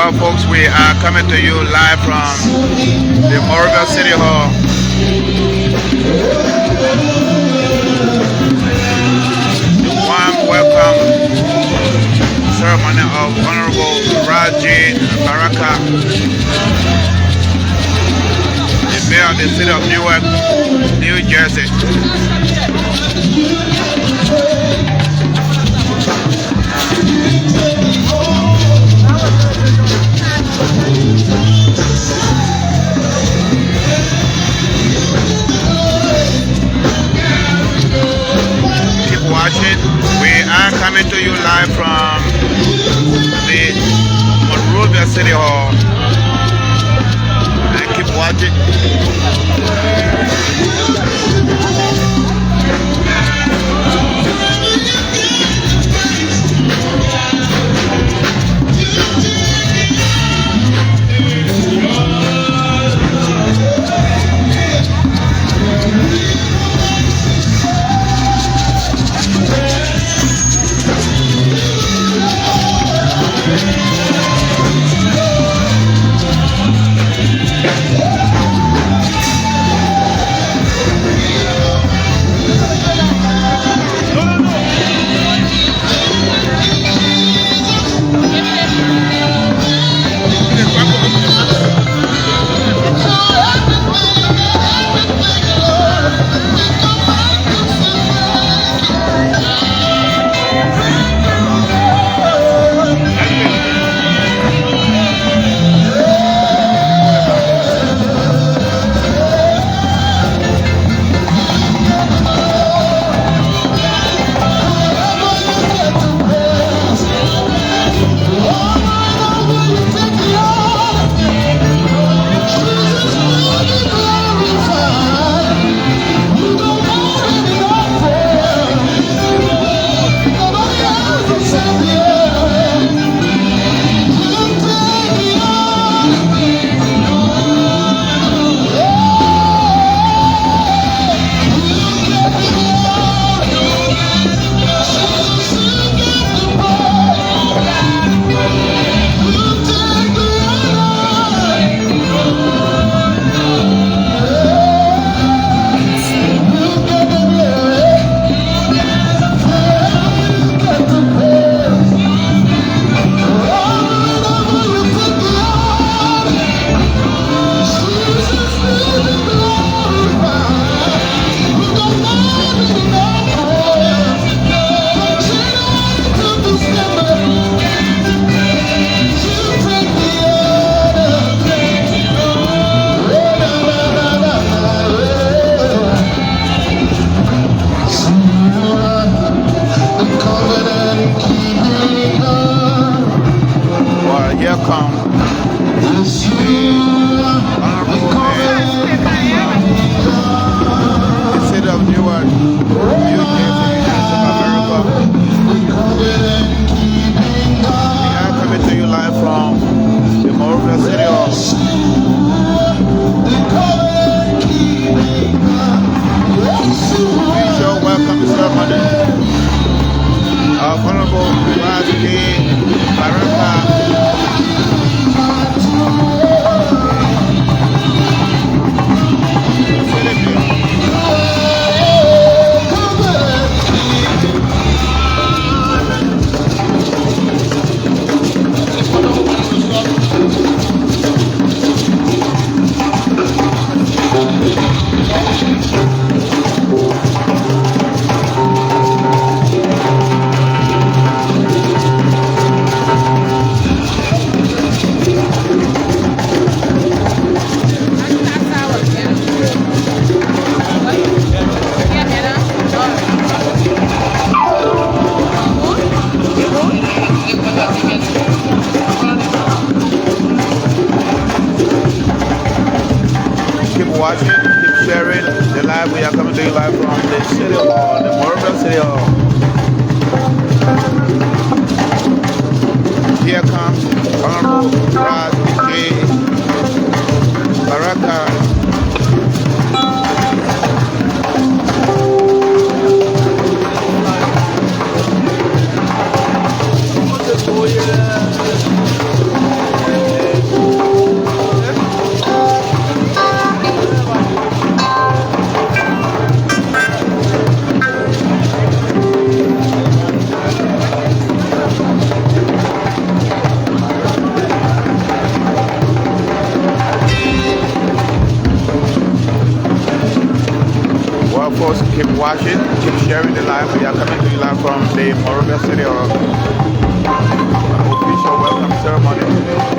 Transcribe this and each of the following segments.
Well, folks, we are coming to you live from the Monrovia City Hall. The warm welcome ceremony of Honorable Raji Baraka, the mayor of the city of Newark, New Jersey. Watching. We are coming to you live from the Monrovia City Hall. And keep watching. Watching, keep sharing the live. We are coming to you live from the City Hall, the Monrovia City Hall. Here comes Honorable Raji Baraka. Oh, yeah. We are coming to you live from the Monrovia City Hall. Official welcome ceremony.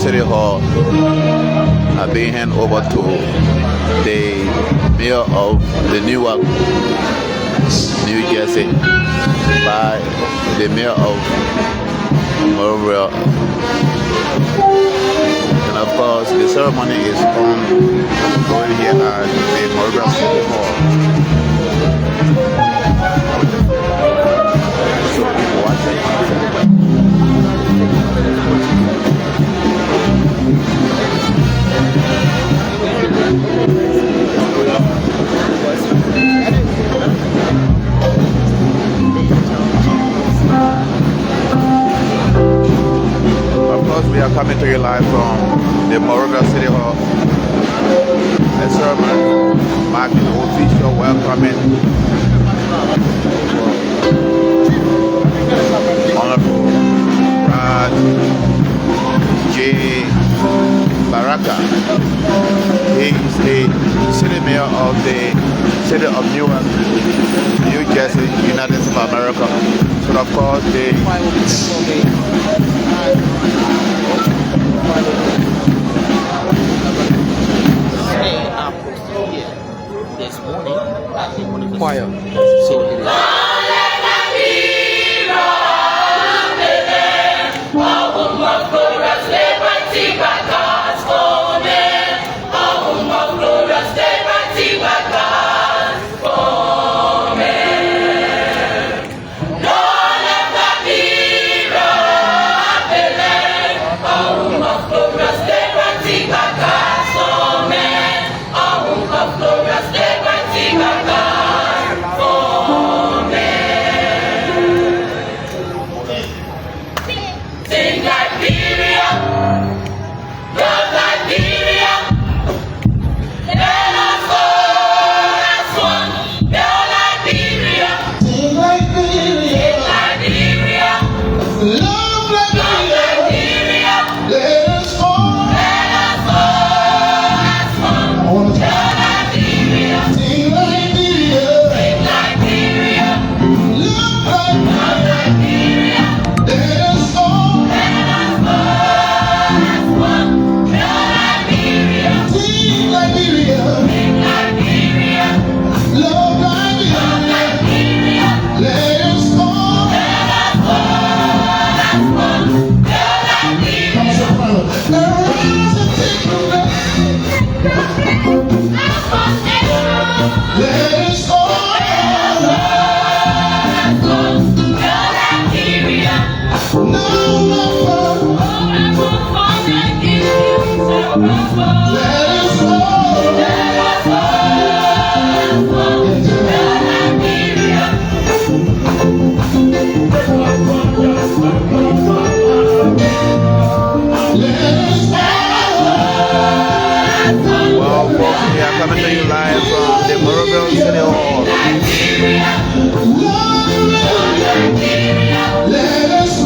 City Hall are being handed over to the mayor of the Newark, New Jersey, by the mayor of Monrovia. And of course, the ceremony is going here at the Monrovia City Hall. So people watching. Of course, we are coming to you live from the Monrovia City Hall. A ceremony marking the official welcoming Honorable J. Baraka. He is the city mayor of the city of Newark, New Jersey, United States of America. So of course this morning choir. So it is. Coming to you live from the Monrovia City Hall. Let us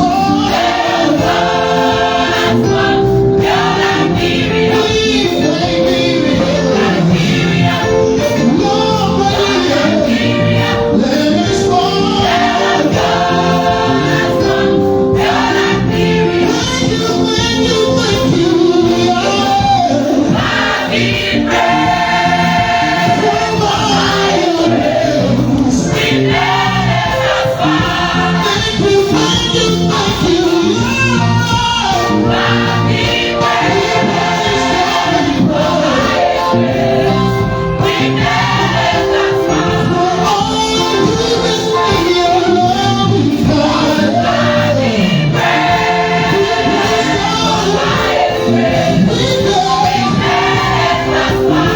Let's go.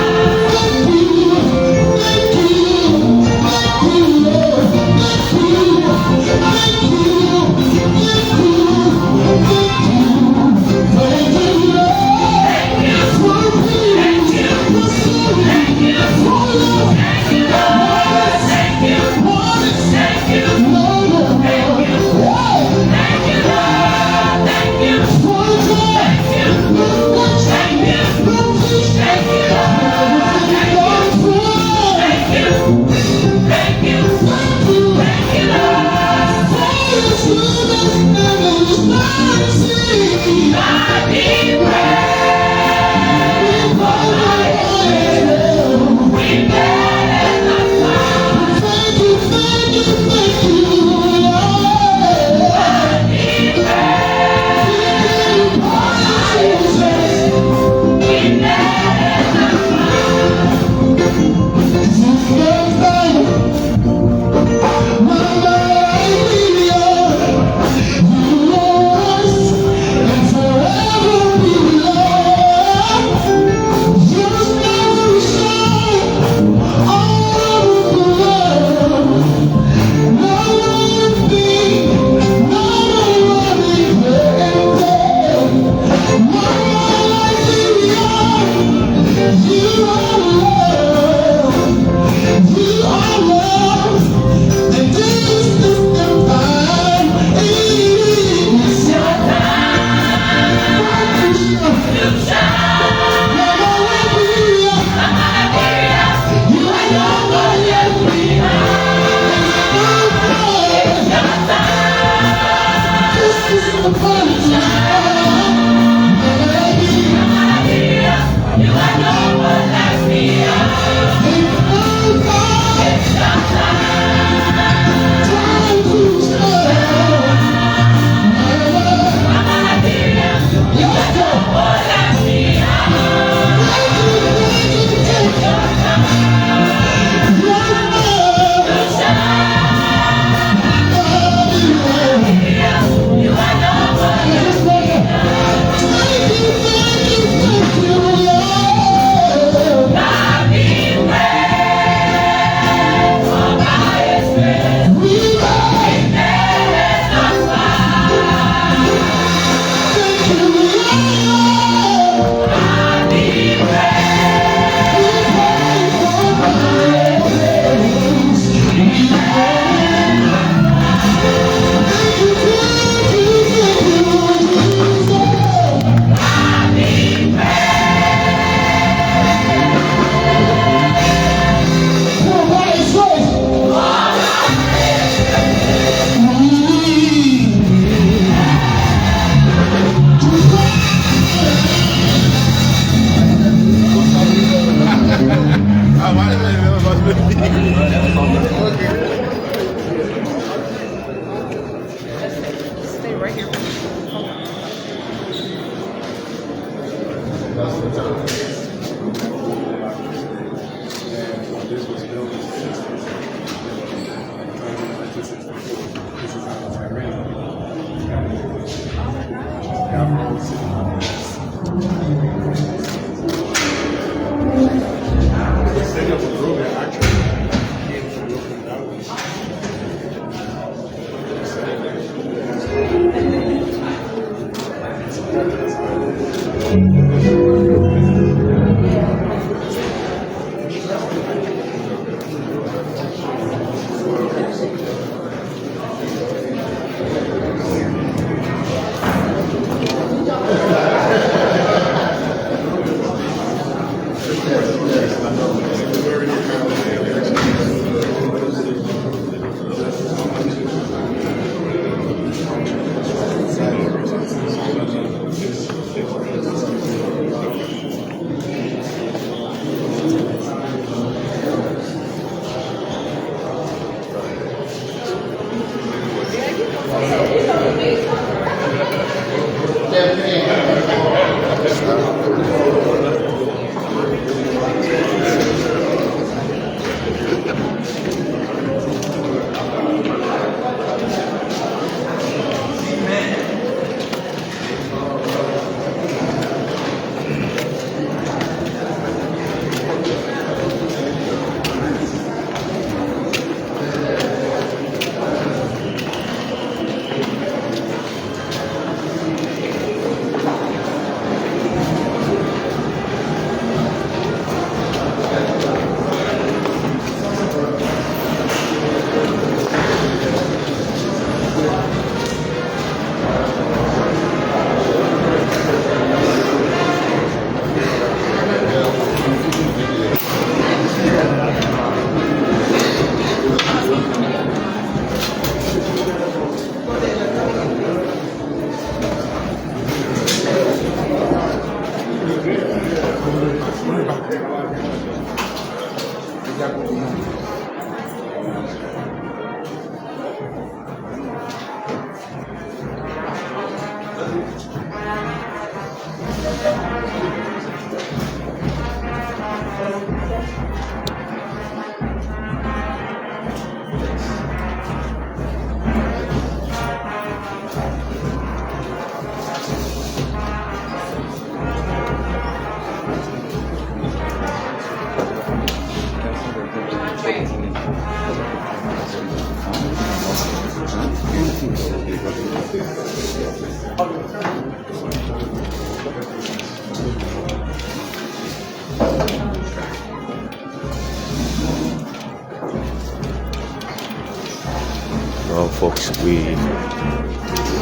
Well, folks, we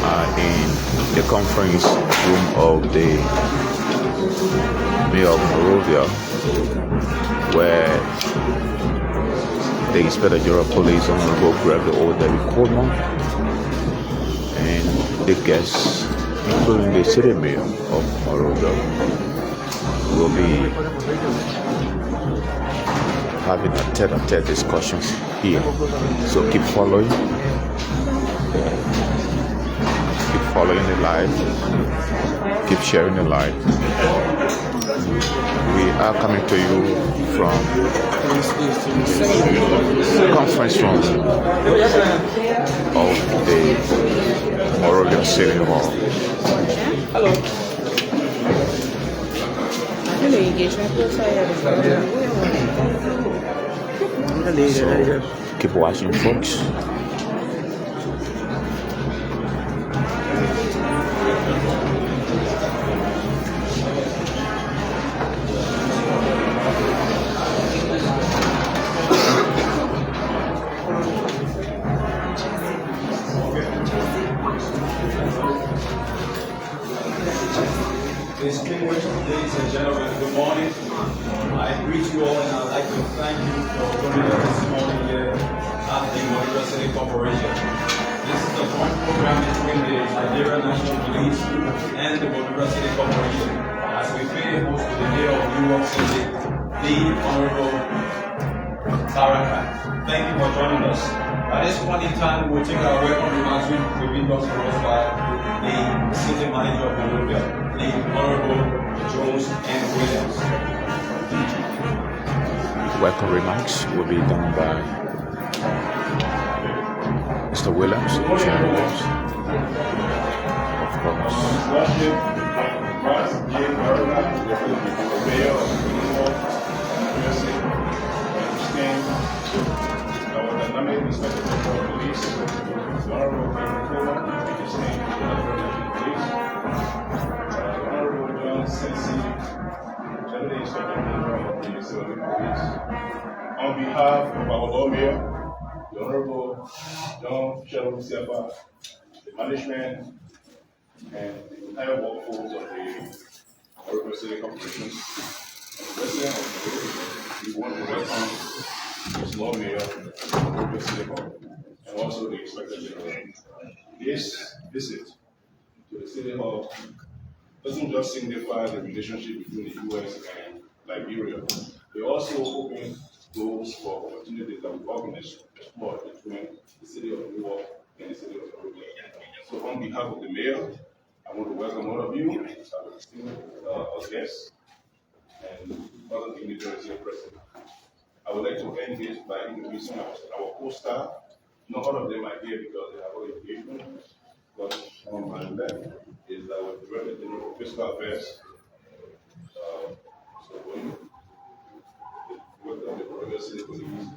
are in the conference room of the Mayor of Monrovia, where the Inspector General of Police, Honorable Gregory Coleman, and the guests, including the City Mayor of Monrovia, will be having a tete-a-tete discussions here. So keep following the live, keep sharing the live. We are coming to you from the conference room of the Monrovia City Hall. Hello. So keep watching, folks. Distinguished ladies and gentlemen, good morning. I greet you all and I'd like to thank you for joining us this morning here at the Monrovia City Corporation. This is a joint program between the Liberia National Police and the Monrovia City Corporation as we pay host to the Mayor of Newark City, the Honorable Baraka. Thank you for joining us. At this point in time, we'll take our welcome remarks with the windows for us by the City Manager of Monrovia, the Honorable Jones and Williams. Welcome remarks will be done by Mr. Williams, Chair Williams, of course. Our dynamic Inspector General of Police, Honorable Baraka, Honorable John Sensi, General Inspector General of the Civil Police. On behalf of our Lord Mayor, the Honorable John Shelby Sepa, the management, and the entire workforce of the Monrovia City Corporation, and the residents of Monrovia, we want to welcome His Lord Mayor, Monrovia City Hall, and also the Inspector General. This visit to the City Hall doesn't just signify the relationship between the U.S. and Liberia. We're also open doors for opportunities that we organize explore between the City of Newark and the City of Monrovia. So on behalf of the Mayor, I want to welcome all of you as guests and other dignitaries here present. I would like to end this by introducing our co-staff. Not all of them are here because they have other engagements, but on my left is our Director General of Fiscal Affairs, the Monrovia City Police,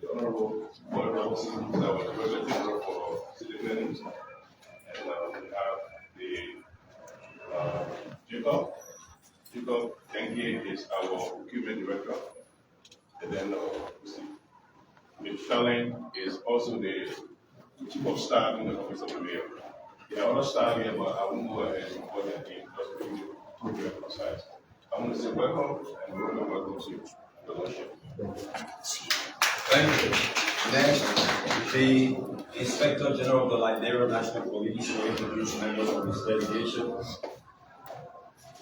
the Honorable Baraka, who is our Director General for City Planning, and we have the Jacob Dengue is our procurement director, and then Michelle is also the chief of staff in the office of the mayor. There are other staff here, but I won't go ahead and put that in just bring you program aside. I want to say welcome and welcome to the worship. Thank you. Next, the Inspector General of the Liberia National Police will introduce members of this delegation.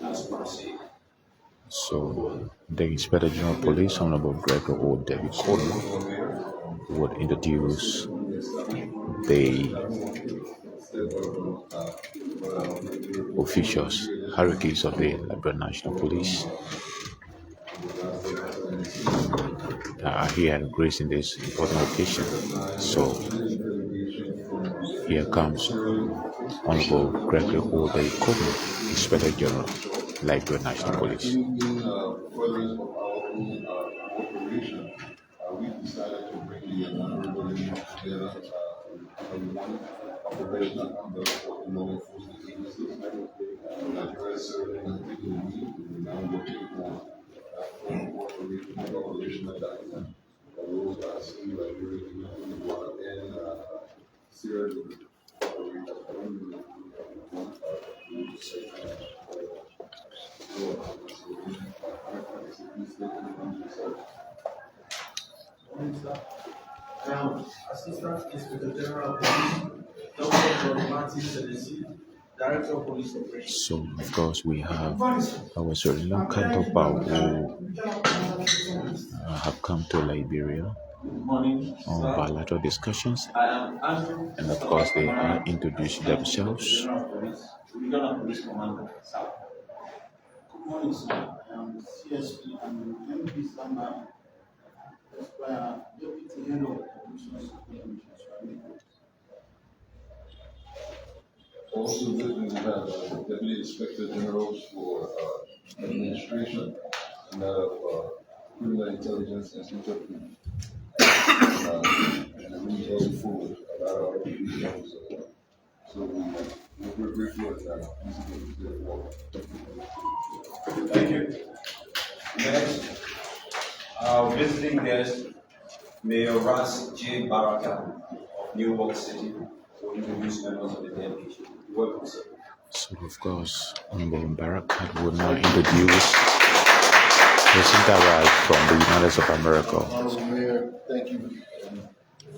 As we proceed. So the Inspector General of Police, Honorable Gregory O. Delegation, would introduce the officials, hierarchies of the Liberia National Police that are here gracing this important occasion. So here comes Honorable Gregory O. Delegation, Inspector General, Liberia National Police. We decided to bring the honorable together one operational under the law enforcement agencies. Nigeria serving as the lead, we're now looking for operational document. Those are seen Liberia and Sierra Leone. Assistant Inspector General of Police, Dr. Martin Selesi, Director of Police Operations. So, of course, we have our Sri Lankan Topao who have come to Liberia on bilateral discussions, and of course, they are introducing themselves. Regional Police Commander, South. Good morning, sir. I am CSP and MP Samba, Deputy Head of Operations. Also, we have Deputy Inspector Generals for Administration and that of Criminal Intelligence and Interpol. And we going forward about our reviews. So we're briefly on that. Thank you. Next, our visiting guest, Mayor J. Baraka of Newark City, will introduce members of the delegation. Welcome, sir. So, of course, Honorable Baraka will now introduce President arrived from the United States of America. Honorable Mayor, thank you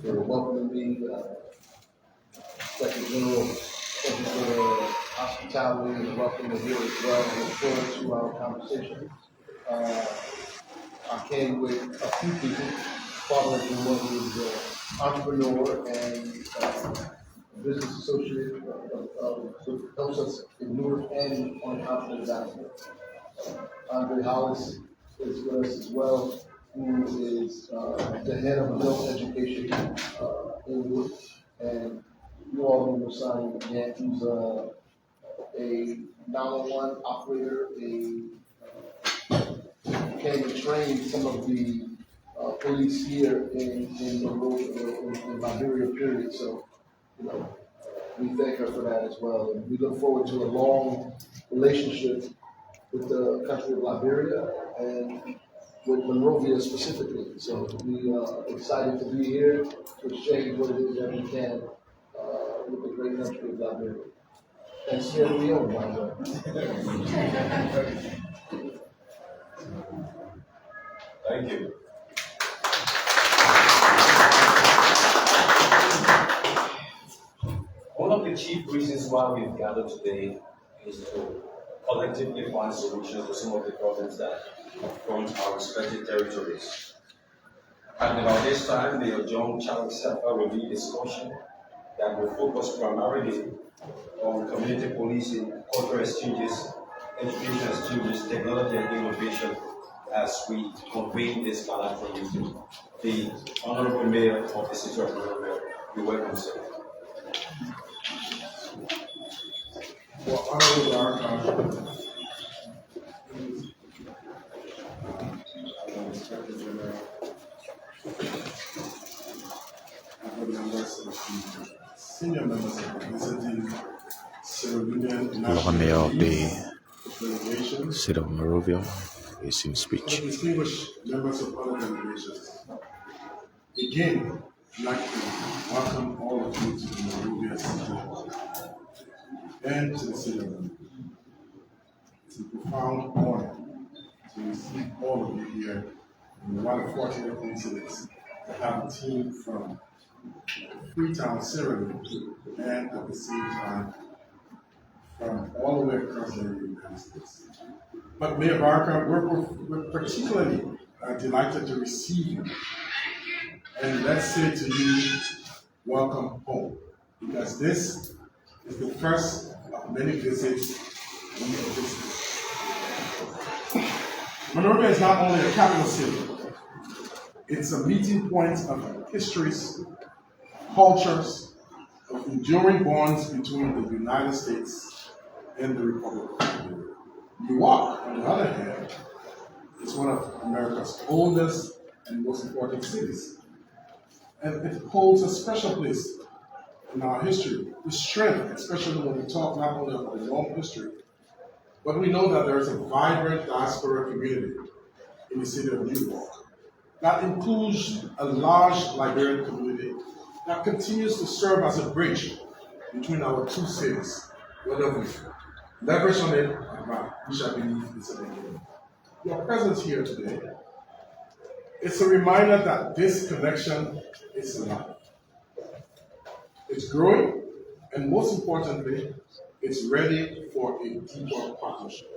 for welcoming me. Inspector General, thank you for the hospitality and welcome to here as well. I look forward to our conversation. I came with a few people. Father of one who is an entrepreneur and business associate who helps us in Newark and on continent Africa. Andre Hollis is with us as well, who is the head of adult education in Newark. And you all know Simon Gant, who's a 911 operator, came and trained some of the police here in Monrovia, in Liberia period. So, we thank her for that as well. And we look forward to a long relationship with the country of Liberia and with Monrovia specifically. So we are excited to be here to exchange what it is that we can with the great country of Liberia. And Sierra Leone, by the way. Thank you. One of the chief reasons why we've gathered today is to collectively find solutions to some of the problems that confront our respective territories. And about this time, the John Charles Sefa will lead a discussion that will focus primarily on community policing, cultural exchanges, education exchanges, technology and innovation as we convene this bilateral meeting. The Honorable Mayor of the City of Monrovia, you're welcome, sir. Well, Honorable Baraka, Inspector General, senior members of the executive, Sierra Leone, Lord Mayor of the Delegation, City of Monrovia is in speech. distinguished members of other delegations. Again, I'd like to welcome all of you to the Monrovia City and to the City of Monrovia. It's a profound honor to receive all of you here, and what a fortunate coincidence to have a team from Freetown, Sierra Leone, and at the same time from all the way across the United States. But Mayor Baraka, we're particularly delighted to receive you. And let's say to you, welcome home. Because this is the first of many visits we have visited. Monrovia is not only a capital city, it's a meeting point of histories, cultures, of enduring bonds between the United States and the Republic of Liberia. Newark, on the other hand, is one of America's oldest and most important cities. And it holds a special place in our history. The strength, especially when we talk not only about a long history, but we know that there is a vibrant diaspora community in the city of Newark that includes a large Liberian community that continues to serve as a bridge between our two cities, whether we leverage on it or not, which I believe is a beginning. Your presence here today, it's a reminder that this connection is alive. It's growing, and most importantly, it's ready for a deeper partnership.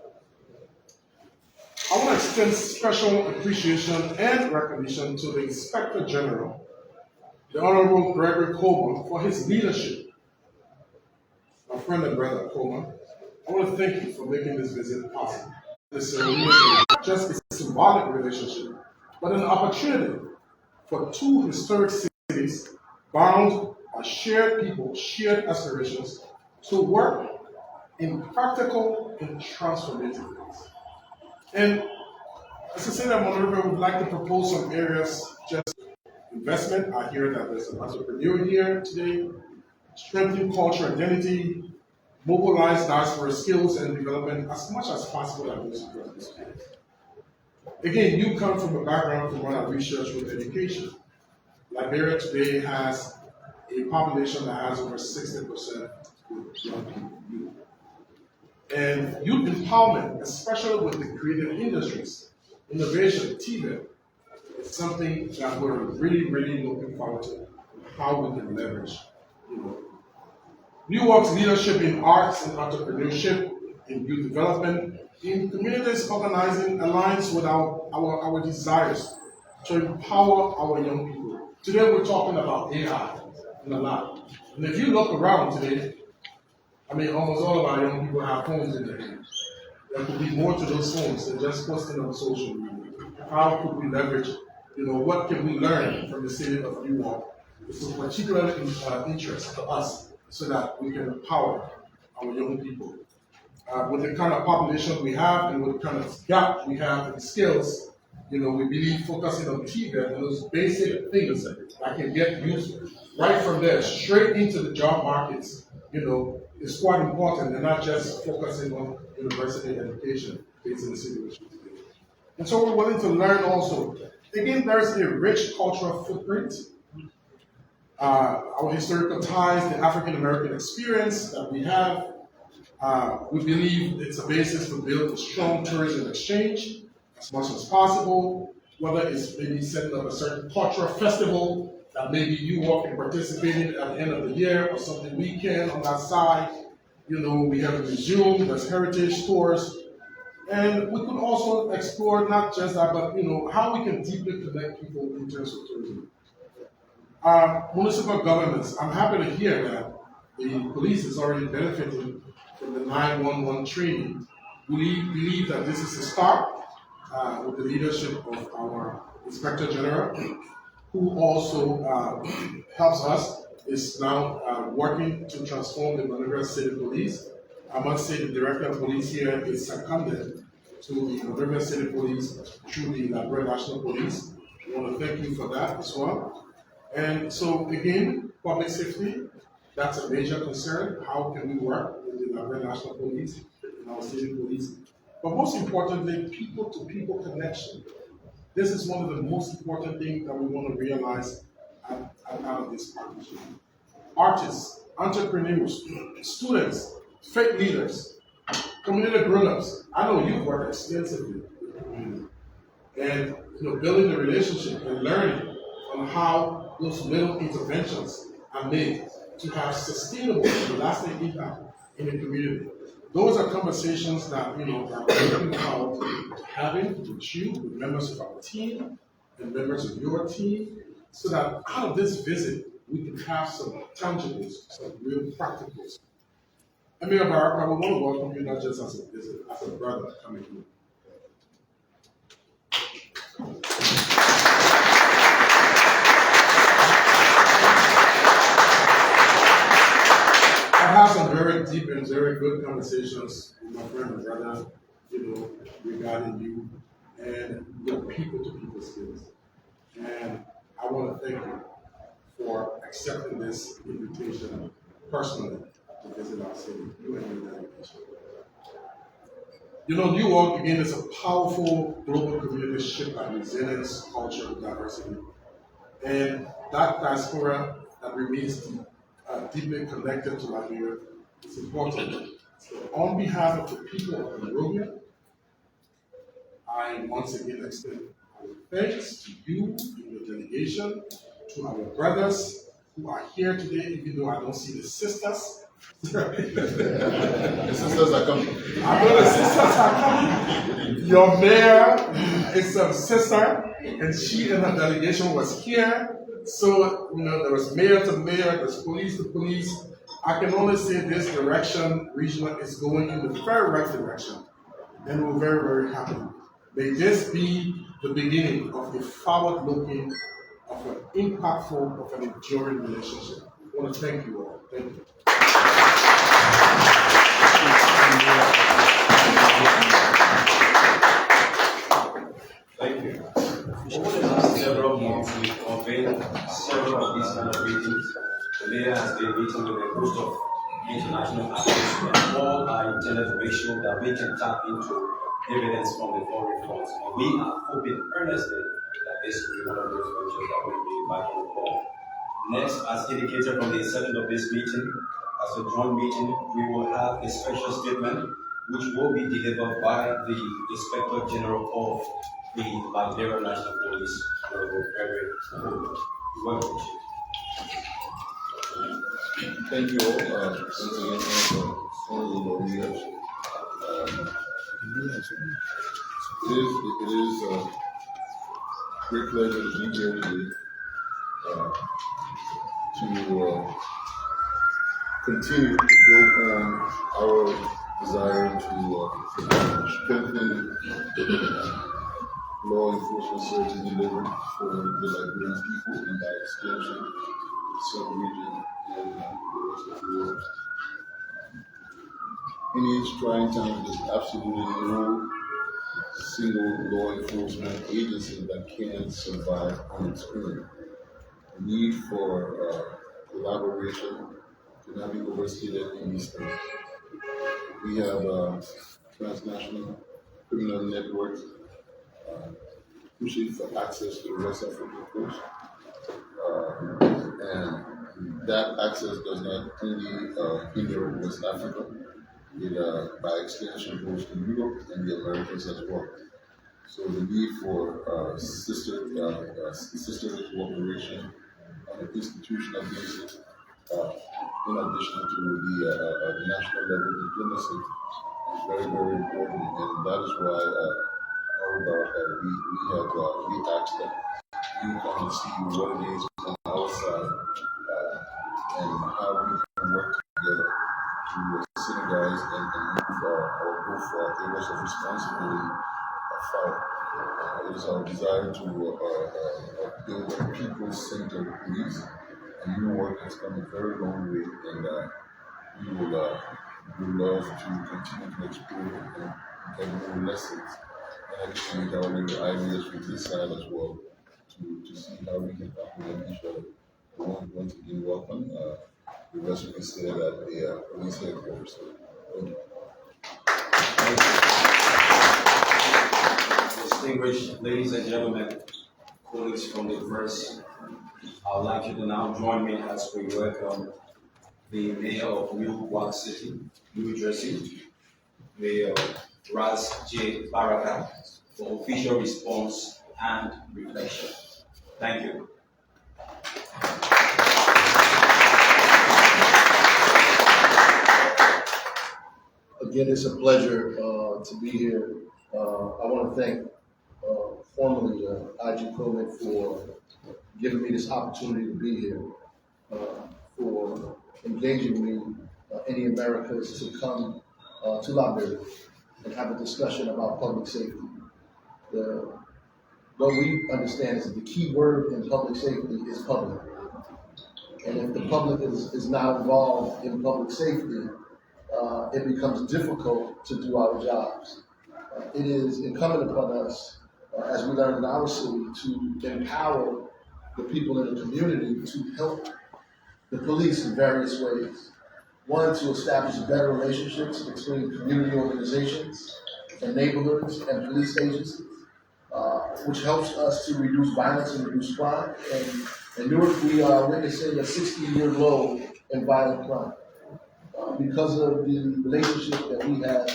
I want to extend special appreciation and recognition to the Inspector General, the Honorable Gregory Coleman, for his leadership. My friend and brother Coleman, I want to thank you for making this visit possible. This is not just a symbolic relationship, but an opportunity for two historic cities bound by shared people, shared aspirations, to work in practical and transformative ways. And as I said, Monrovia would like to propose some areas just investment. I hear that there's an entrepreneur here today, strengthen culture identity, mobilize diaspora skills and development as much as possible at those areas. Again, you come from a background from what I've researched with education. Liberia today has a population that has over 60% with young people, youth. And youth empowerment, especially with the creative industries, innovation, TVET, is something that we're really looking forward to, how we can leverage. Newark's leadership in arts and entrepreneurship, in youth development, in communities organizing aligns with our desires to empower our young people. Today we're talking about AI in a lot. And if you look around today, almost all of our young people have phones in their hands. There could be more to those phones than just posting on social media. How could we leverage, what can we learn from the city of Newark? It's of particular interest to us so that we can empower our young people. With the kind of population we have and with the kind of gap we have in skills, we believe focusing on TVET and those basic things that can get used right from there straight into the job markets, is quite important, and not just focusing on university education based in the city which we today. And so we're willing to learn also. Again, there's a rich cultural footprint. Our historical ties, the African American experience that we have. We believe it's a basis to build a strong tourism exchange as much as possible, whether it's maybe setting up a certain cultural festival that maybe you all can participate in at the end of the year or something we can on that side. We have a museum, there's heritage tours, and we could also explore not just that, but how we can deeply connect people in terms of tourism. Municipal governments, I'm happy to hear that the police is already benefiting from the 911 training. We believe that this is a start with the leadership of our Inspector General, who also helps us, is now working to transform the Monrovia City Police. I must say the Director of Police here is seconded to the Monrovia City Police through the Liberia National Police. I want to thank you for that as well. And so again, public safety, that's a major concern. How can we work with the Liberia National Police and our city police? But most importantly, people-to-people connection. This is one of the most important things that we want to realize out of this partnership. Artists, entrepreneurs, students, faith leaders, community grown-ups. I know you've worked extensively with the community. And building the relationship and learning on how those little interventions are made to have sustainable and lasting impact in the community. those are conversations that, that we're looking forward to having with you, with members of our team, and members of your team, so that out of this visit, we can have some tangibles, some real practicals. And Mayor Baraka, we want to welcome you not just as a visitor, as a brother coming here. I have some very deep and very good conversations with my friend and brother, regarding you and your people-to-people skills. And I want to thank you for accepting this invitation personally to visit our city, you and your delegation. Newark, again, is a powerful global community shaped by resilience, culture, and diversity. And that diaspora that remains deeply connected to Liberia is important. So on behalf of the people of Monrovia, I once again extend our thanks to you and your delegation, to our brothers who are here today, even though I don't see the sisters. The sisters are coming. I know the sisters are coming. Your mayor is a sister, and she and her delegation was here. So, there was mayor to mayor, there's police to police. I can only say this direction, regional, is going in the very right direction. And we're very, very happy. May this be the beginning of a forward-looking, of an impactful, of an enduring relationship. I want to thank you all. Thank you. Thank you. Over the last several months, we've convened several of these kind of meetings. The mayor has been meeting with a host of international actors, and all are intended to make sure that we can tap into dividends from the foreign funds. And we are hoping earnestly that this will be one of those ventures that will be back on the ball. Next, as indicated from the setting of this meeting, as a joint meeting, we will have a special statement which will be delivered by the Inspector General of the Liberia National Police, Honorable Gregory. Welcome. Thank you all. Once again, honorable leaders. It is a great pleasure to be here today to continue to build on our desire to strengthen law enforcement services delivered for the Liberian people and by extension, the sub-region and the rest of the world. In each trying time, there's absolutely no single law enforcement agency that can survive on its own. The need for collaboration cannot be overstated in these things. We have transnational criminal networks pushing for access to the West African coast. And that access does not only hinder West Africa, it by extension goes to Europe and the Americas as well. So the need for sisterhood cooperation on an institutional basis, in addition to the national level diplomacy, is very, very important. And that is why, Baraka, we asked that you come and see what it is on our side and how we can work together to synergize and move our both areas of responsibility forward. It is our desire to build a people-centered police, and Newark has come a very long way, and we would love to continue to explore and get more lessons and exchange our little ideas with this side as well to see how we can complement each other. Once again, welcome. The rest we can say that the police headquarters. Thank you. Distinguished ladies and gentlemen, colleagues from the press, I would like you to now join me as we welcome the Mayor of Newark City, New Jersey, Mayor Ras J. Baraka, for official response and reflection. Thank you. Again, it's a pleasure to be here. I want to thank formally IG Coleman for giving me this opportunity to be here, for engaging me in the Americas to come to Liberia and have a discussion about public safety. What we understand is that the key word in public safety is public. And if the public is not involved in public safety, it becomes difficult to do our jobs. It is incumbent upon us, as we learned in our city, to empower the people in the community to help the police in various ways. One, to establish better relationships between community organizations and neighborhoods and police agencies, which helps us to reduce violence and reduce crime. And in Newark, we are witnessing a 60-year low in violent crime because of the relationship that we have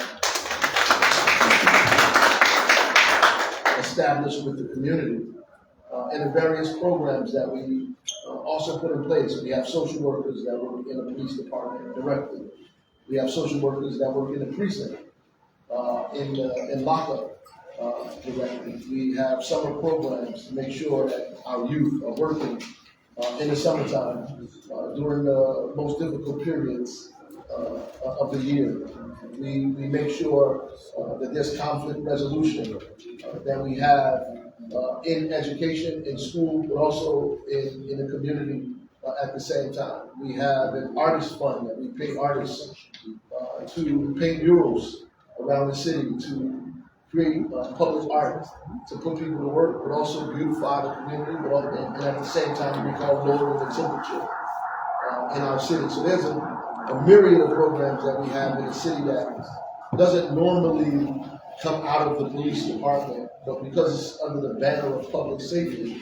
established with the community and the various programs that we also put in place. We have social workers that work in the police department directly. We have social workers that work in the precinct, in lockup directly. We have summer programs to make sure that our youth are working in the summertime during the most difficult periods of the year. We make sure that there's conflict resolution that we have in education, in school, but also in the community at the same time. We have an artist fund that we pay artists to paint murals around the city, to create public art, to put people to work, but also beautify the community, and at the same time we call lowering the temperature in our city. So there's a myriad of programs that we have in the city that doesn't normally come out of the police department, but because it's under the banner of public safety,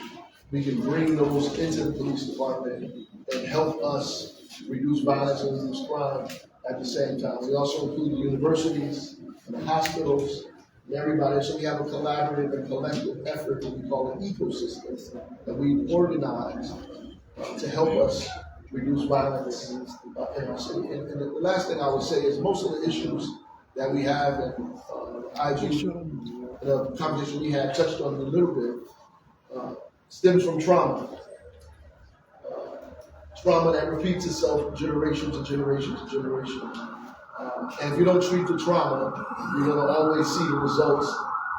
we can bring those into the police department and help us reduce violence and reduce crime at the same time. We also include the universities and the hospitals and everybody. So we have a collaborative and collective effort that we call an ecosystem that we organize to help us reduce violence in our city. And the last thing I would say is most of the issues that we have in IG, the conversation we had touched on it a little bit, stems from trauma. Trauma that repeats itself generation to generation to generation. And if you don't treat the trauma, you're going to always see the results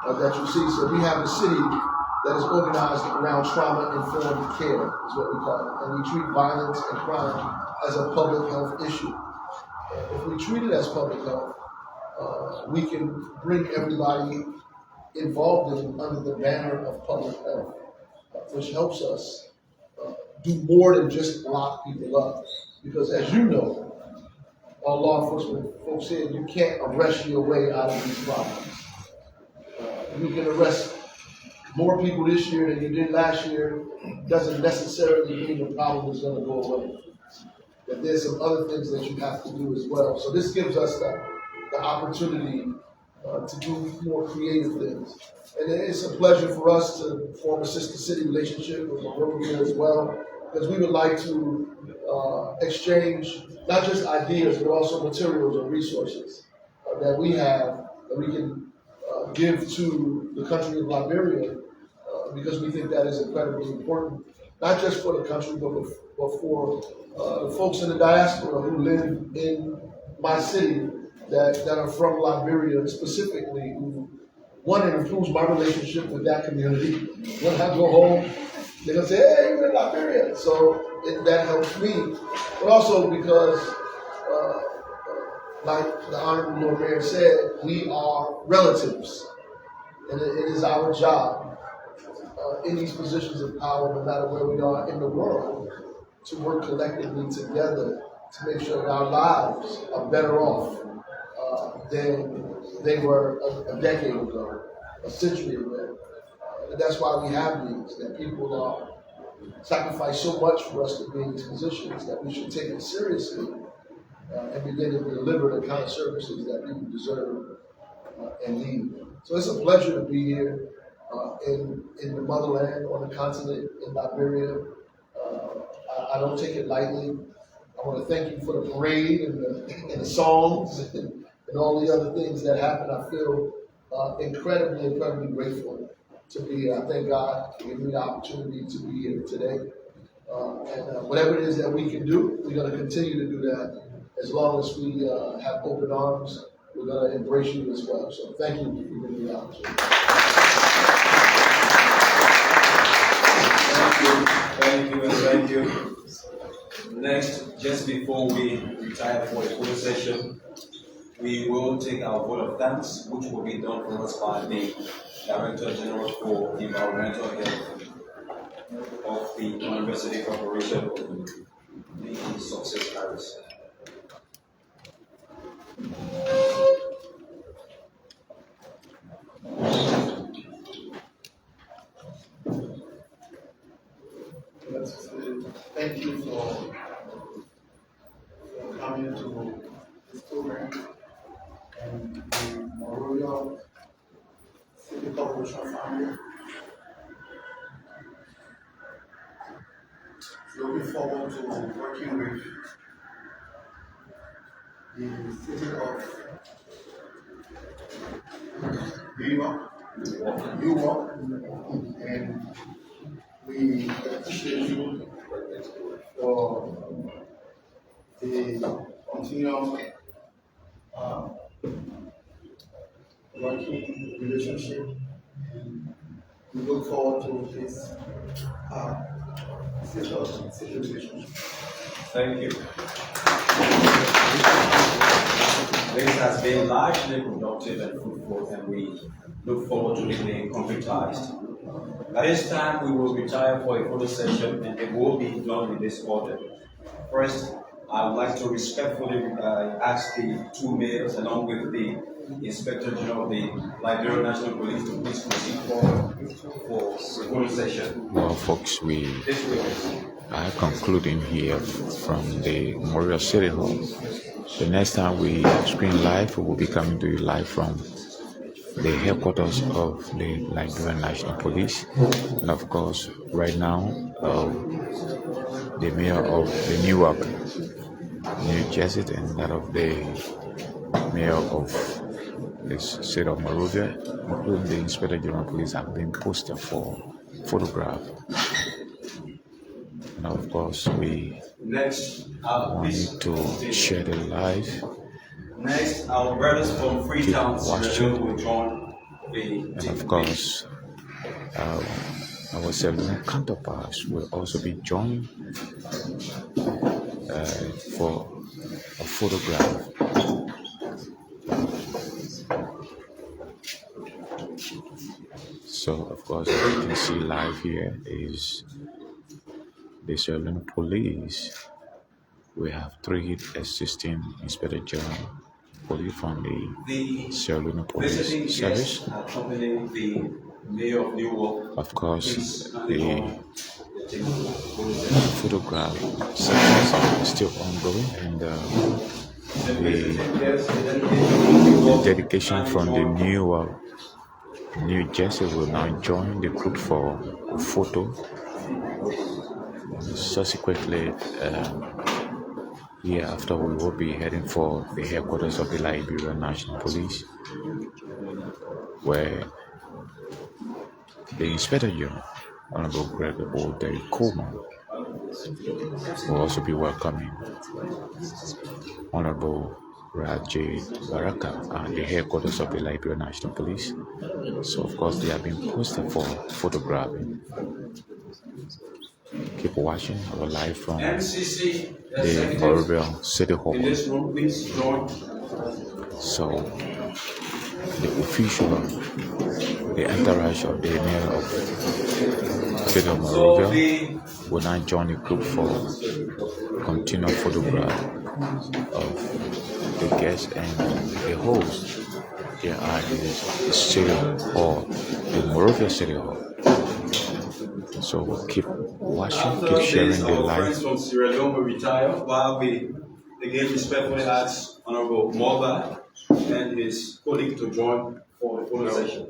that you see. So we have a city that is organized around trauma-informed care, is what we call it. And we treat violence and crime as a public health issue. If we treat it as public health, we can bring everybody involved in it under the banner of public health, which helps us do more than just lock people up. Because as you know, all law enforcement folks here, you can't arrest your way out of these problems. You can arrest more people this year than you did last year, doesn't necessarily mean the problem is going to go away. That there's some other things that you have to do as well. So this gives us the opportunity to do more creative things. And it's a pleasure for us to form a sister city relationship with Monrovia as well, because we would like to exchange not just ideas, but also materials and resources that we have that we can give to the country of Liberia, because we think that is incredibly important, not just for the country, but for the folks in the diaspora who live in my city that are from Liberia specifically, one, it improves my relationship with that community. When I go home, they're going to say, hey, you're in Liberia. So that helps me. But also because, like the Honorable Lord Mayor said, we are relatives. And it is our job in these positions of power, no matter where we are in the world, to work collectively together to make sure that our lives are better off than they were a decade ago, a century ago. And that's why we have these, that people are sacrifice so much for us to be in these positions that we should take it seriously and begin to deliver the kind of services that people deserve and need. So it's a pleasure to be here in the motherland, on the continent, in Liberia. I don't take it lightly. I want to thank you for the parade and the songs and and all the other things that happen. I feel incredibly grateful to be here. I thank God for giving me the opportunity to be here today. And whatever it is that we can do, we're going to continue to do that. As long as we have open arms, we're going to embrace you as well. So thank you for giving me the opportunity. Thank you. Next, just before we retire for a photo session, we will take our vote of thanks, which will be done for us by the Director General for Environmental Health of the Monrovia City Corporation, the Success Harris. Thank you for coming to this program and the Monrovia City Corporation family. Looking forward to working with the city of Newark, and we appreciate you for the continual working relationship, and we look forward to this situation. Thank you. This has been largely productive and fruitful, and we look forward to being concretized. At this time, we will retire for a photo session, and it will be done in this order. First, I would like to respectfully ask the two mayors, along with the Inspector General of the Liberia National Police, to please proceed forward for a photo session. Well, folks, we are concluding here from the Monrovia City Hall. The next time we screen live, we will be coming to you live from the headquarters of the Liberia National Police. And of course, right now, the mayor of the Newark, New Jersey, and that of the mayor of the city of Monrovia, including the Inspector General of Police, have been posted for photograph. And of course, we want to share the live. Next, our brothers from Freetown will join the and of course, our Salone counterparts will also be joining for a photograph. So, of course, what you can see live here is the Salone Police. We have 3 assisting Inspector General Police from the Salone Police Service. The mayor of Newark. Of course, the photograph session is still ongoing, and the delegation from the New Jersey will now join the group for a photo. Subsequently, after we will be heading for the headquarters of the Liberia National Police, where the Inspector General, Honorable Delegation Coleman, will also be welcoming Honorable Baraka at the headquarters of the Liberia National Police. So, of course, they have been posted for photographing. Keep watching our live from the Monrovia City Hall. So, the official, the entourage of the mayor of the city of Monrovia will now join the group for continual photograph of the guests and the host. Here are the City Hall, the Monrovia City Hall. So we'll keep watching, keep sharing the live. Friends from Sierra Leone will retire while we again respectfully ask Honorable Morba and his colleague to join for the photo session.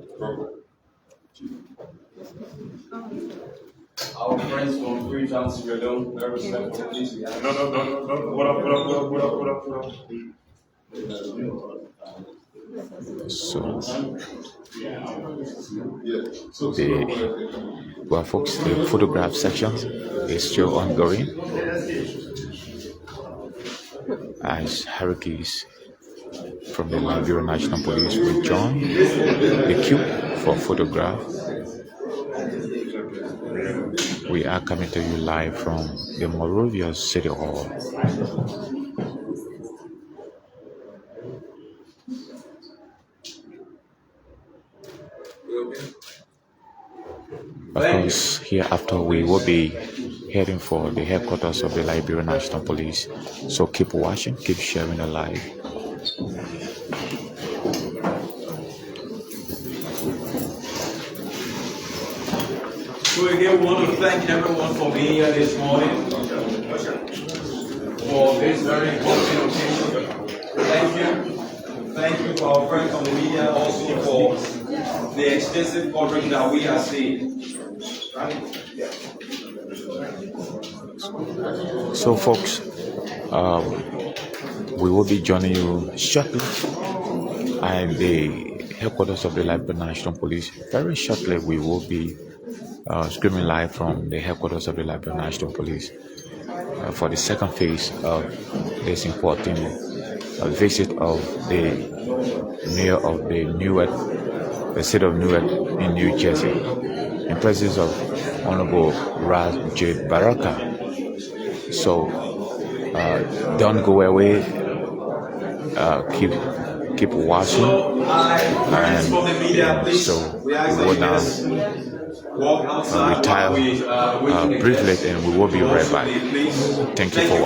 Our friends from Freetown, Sierra Leone, very respectful, please. No. What up. So well, folks, the photograph section is still ongoing as hurricanes from the Liberia National Police will join the queue for photograph. We are coming to you live from the Monrovia City Hall. Of course, hereafter we will be heading for the headquarters of the Liberia National Police. So keep watching, keep sharing the live. So again, we want to thank everyone for being here this morning for this very important occasion. Thank you. Thank you to our friends from the media also for the extensive coverage that we are seeing. So folks, we will be joining you shortly at the headquarters of the Liberia National Police. Very shortly we will be streaming live from the headquarters of the Liberia National Police for the second phase of this important visit of the mayor of the city of Newark in New Jersey, in presence of Honorable Baraka. So don't go away. Keep watching. And so we will now retire briefly, and we will be right back. Thank you for watching.